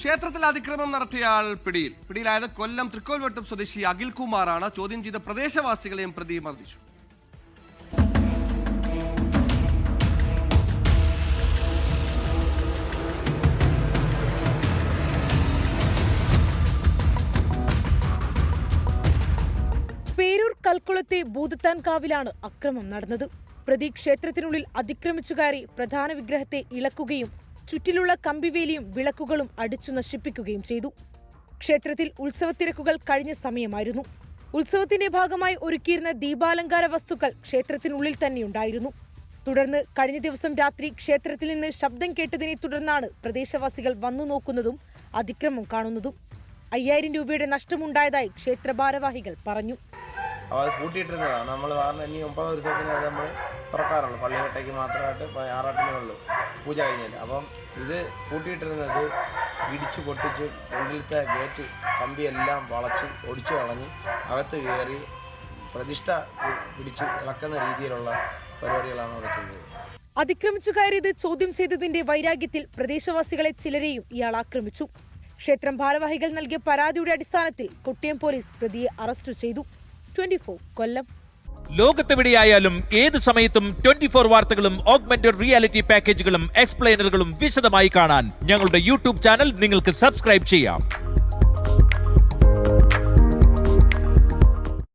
ക്ഷേത്രത്തിൽ അതിക്രമം നടത്തിയയാൾ പിടിയിലായത് കൊല്ലം തൃക്കോൽവട്ടം സ്വദേശി അഖിൽകുമാറാണ്. ചോദ്യം ചെയ്ത പ്രദേശവാസികളെയും പ്രതി മർദ്ദിച്ചു. പേരൂർ കൽക്കുളത്തെ ഭൂതത്താൻകാവിലാണ് അക്രമം നടന്നത്. പ്രതി ക്ഷേത്രത്തിനുള്ളിൽ അതിക്രമിച്ചു കയറി പ്രധാന വിഗ്രഹത്തെ ഇളക്കുകയും ചുറ്റിലുള്ള കമ്പിവേലിയും വിളക്കുകളും അടിച്ചു നശിപ്പിക്കുകയും ചെയ്തു. ക്ഷേത്രത്തിൽ ഉത്സവത്തിരക്കുകൾ കഴിഞ്ഞ സമയമായിരുന്നു. ഉത്സവത്തിന്റെ ഭാഗമായി ഒരുക്കിയിരുന്ന ദീപാലങ്കാര വസ്തുക്കൾ ക്ഷേത്രത്തിനുള്ളിൽ തന്നെയുണ്ടായിരുന്നു. തുടർന്ന് കഴിഞ്ഞ ദിവസം രാത്രി ക്ഷേത്രത്തിൽ നിന്ന് ശബ്ദം കേട്ടതിനെ തുടർന്നാണ് പ്രദേശവാസികൾ വന്നു നോക്കുന്നതും അതിക്രമം കാണുന്നതും. 5000 രൂപയുടെ നഷ്ടമുണ്ടായതായി ക്ഷേത്ര ഭാരവാഹികൾ പറഞ്ഞു. അത് പൂട്ടിയിട്ടിരുന്നതാണ്. നമ്മൾ സാറിന് ഇനി 9 ദിവസത്തിന് അത് നമ്മൾ തുറക്കാറുള്ളൂ. പള്ളികെട്ടേക്ക് മാത്രമായിട്ട് ആറാട്ടിനേ ഉള്ളൂ പൂജ കഴിഞ്ഞാൽ. അപ്പം ഇത് പൂട്ടിയിട്ടിരുന്നത് ഇടിച്ച് പൊട്ടിച്ച് ഉള്ളിലത്തെ ഗേറ്റ് കമ്പിയെല്ലാം വളച്ച് ഒടിച്ചു കളഞ്ഞ് അകത്ത് കയറി പ്രതിഷ്ഠ പിടിച്ച് ഇളക്കുന്ന രീതിയിലുള്ള പരിപാടികളാണ് അവിടെ ചെയ്തത്. അതിക്രമിച്ചു കയറിയത് ചോദ്യം ചെയ്തതിന്റെ വൈരാഗ്യത്തിൽ പ്രദേശവാസികളെ ചിലരെയും ഇയാൾ ആക്രമിച്ചു. ക്ഷേത്രം ഭാരവാഹികൾ നൽകിയ പരാതിയുടെ അടിസ്ഥാനത്തിൽ കൊട്ടിയം പോലീസ് പ്രതിയെ അറസ്റ്റ് ചെയ്തു. 24 കൊല്ലം. ലോകത്തെവിടെയായാലും ഏത് സമയത്തും 24 വാർത്തകളും ഓഗ്മെന്റഡ് റിയാലിറ്റി പാക്കേജുകളും എക്സ്പ്ലെയിനറുകളും വിശദമായി കാണാൻ ഞങ്ങളുടെ യൂട്യൂബ് ചാനൽ നിങ്ങൾക്ക് സബ്സ്ക്രൈബ് ചെയ്യാം.